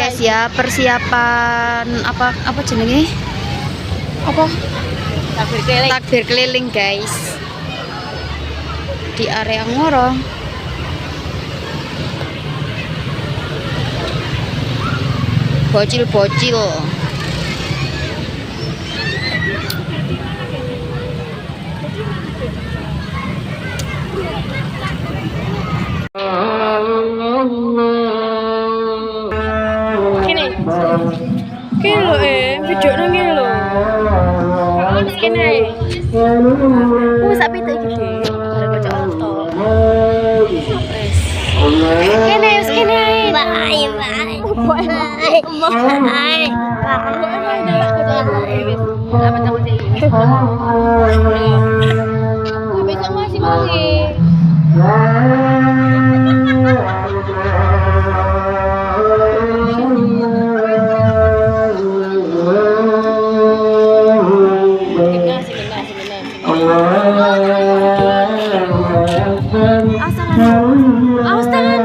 guys ya, persiapan apa jenenge? Apa? Takbir keliling guys. Di area Ngoro. Bocil-bocil. Kene lho video nang kene lho. Wis kene ae. Sak pitik iki deh. Arep kocok oto. Wis. Kene wis kene ae. Bae bae. Bae. Besok masih mangi. Awas tangan.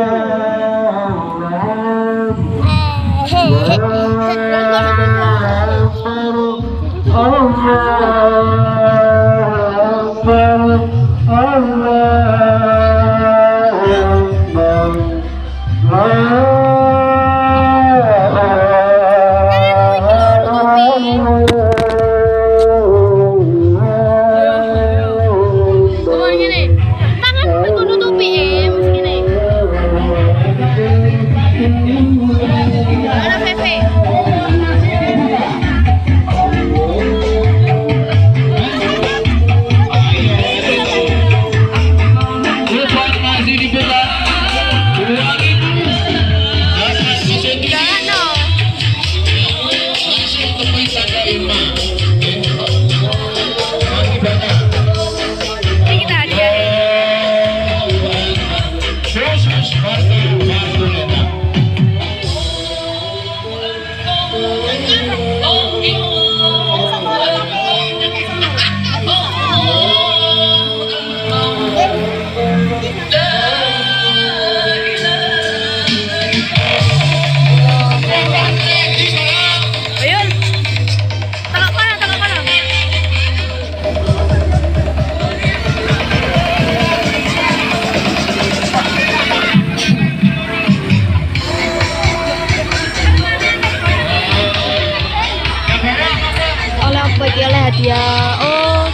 Hadiah, oh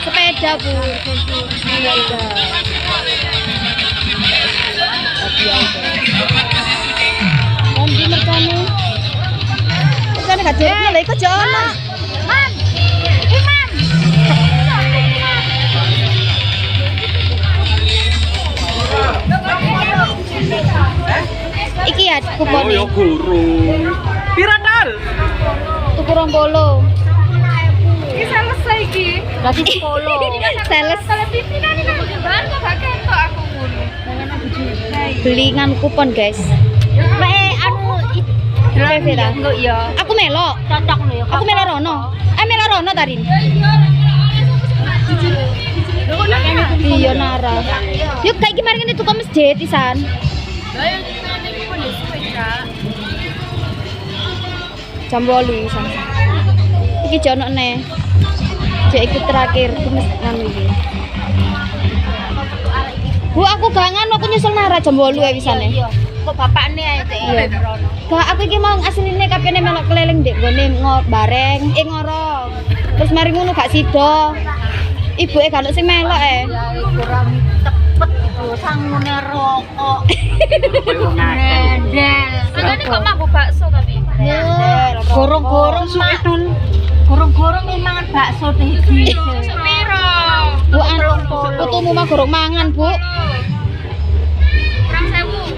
sepeda bu, sepeda. Nanti mercane gak jadi lah, ikut jalan. Man, Iman. Iki ya kupon. Oh ya guru. Piranal. Tuku 20. Iki selesai iki. Berarti 10. Selesai. Belingan kupon, guys. Anu enggak ya. Aku melok. Cocok lho ya. Aku melok rono. Melok rono tarin. Iya Nara. Yuk kayak gimana ini tukang masjid isan. Jam 8 isan. Iki jono ne. Jek ikut terakhir nganu iki. Bu aku gak nganu, aku nyusul Nara jam 8 ya wisane. Kok bapakne ae Cek. Gak aku iki mau asline kapene melok keliling ndek gone bareng Ngoro. Terus mari ngono gak sida. Ibuke gak sing melok kurang cepet iku sangune rokok. Nendel. Sakane kok manggo bakso tapi. Gorong-gorong suwedul. Gorong-gorong mangan bakso iki. Sepiro? Bu putumu mah gorong mangan, Bu. 2000.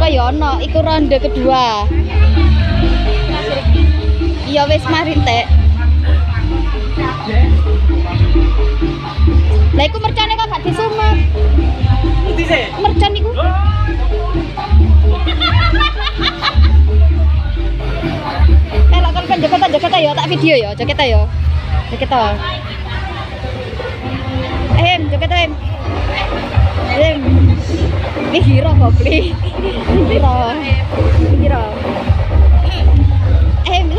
Kaya ono iku ronde kedua. Iya wis mari tek. Lah iku mercane kok gak disumet. Endi sih? Mercan iku. Lah kan joget-joget ya tak video ya, joget ya. Joget ta. joget em. Em. Ini hero kok, Pli. Hero. Hero. Em.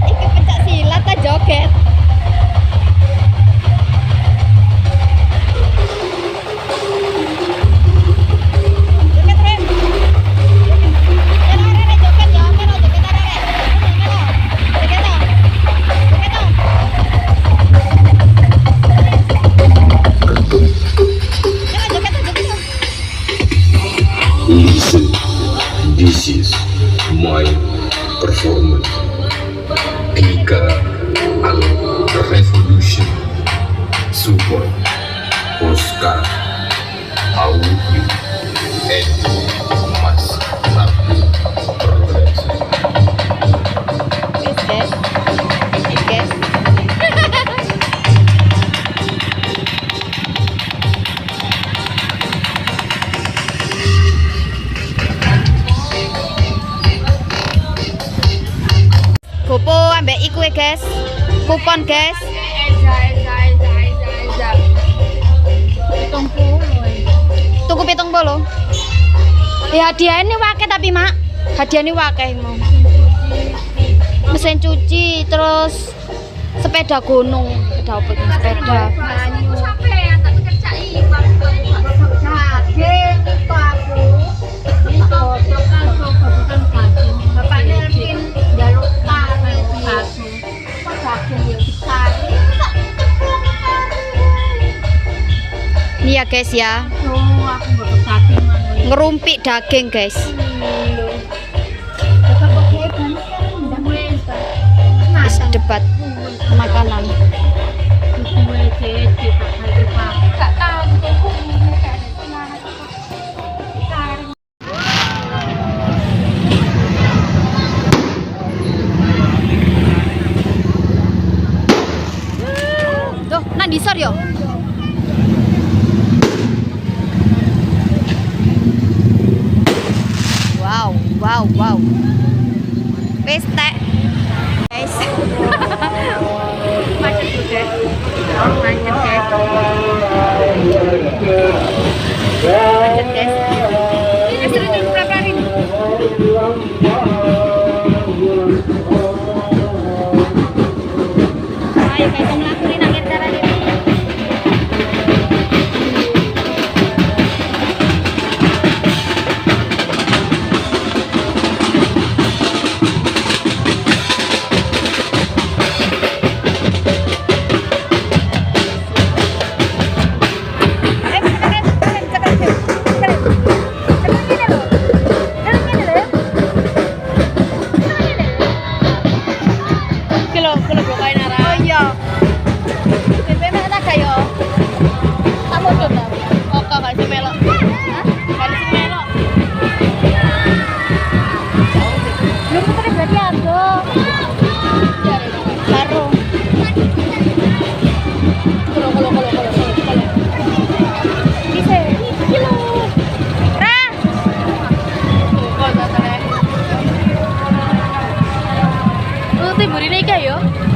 Iki pencak silat ta joget. Listen, this is my performance. Tiga Al Revolution Super Oscar Audio and Mas Rapi Production. Guys. Gopo ambek iku ya guys. Kupon guys. Tuku 70. Ya hadiah ini wake tapi mak. Hadiah ini wake mau. Mesin cuci terus sepeda gunung. Sepeda apa itu? Sepeda. Ini ya guys ya. Ngerumpik daging guys. Debat makanan. Tuh, nang disor yo. Wow. Wes tek. Guys. Macet sudah. Macet guys. Macet guys. Ini sudah berapa hari ini? Ayo kita ngelakuin akhir jalan ini.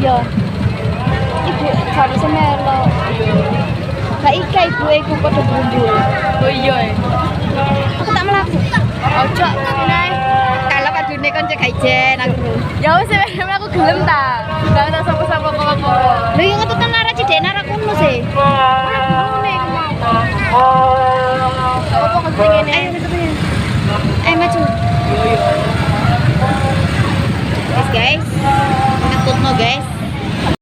Ya. Ibu harus melok. Lah iki ibu iku padha bumbul. Oh iya. Aku tak melaku. Ojo nae. Kalau padune kon cek ijen aku. Ya wis aku gelem ta. Gak tak sapa-sapa apa-apa. Lha yo ngetut nara cidek nara kuno sih. Ngene apa kok ngene. Ayo maju. Yo. Guys, ngetutno guys.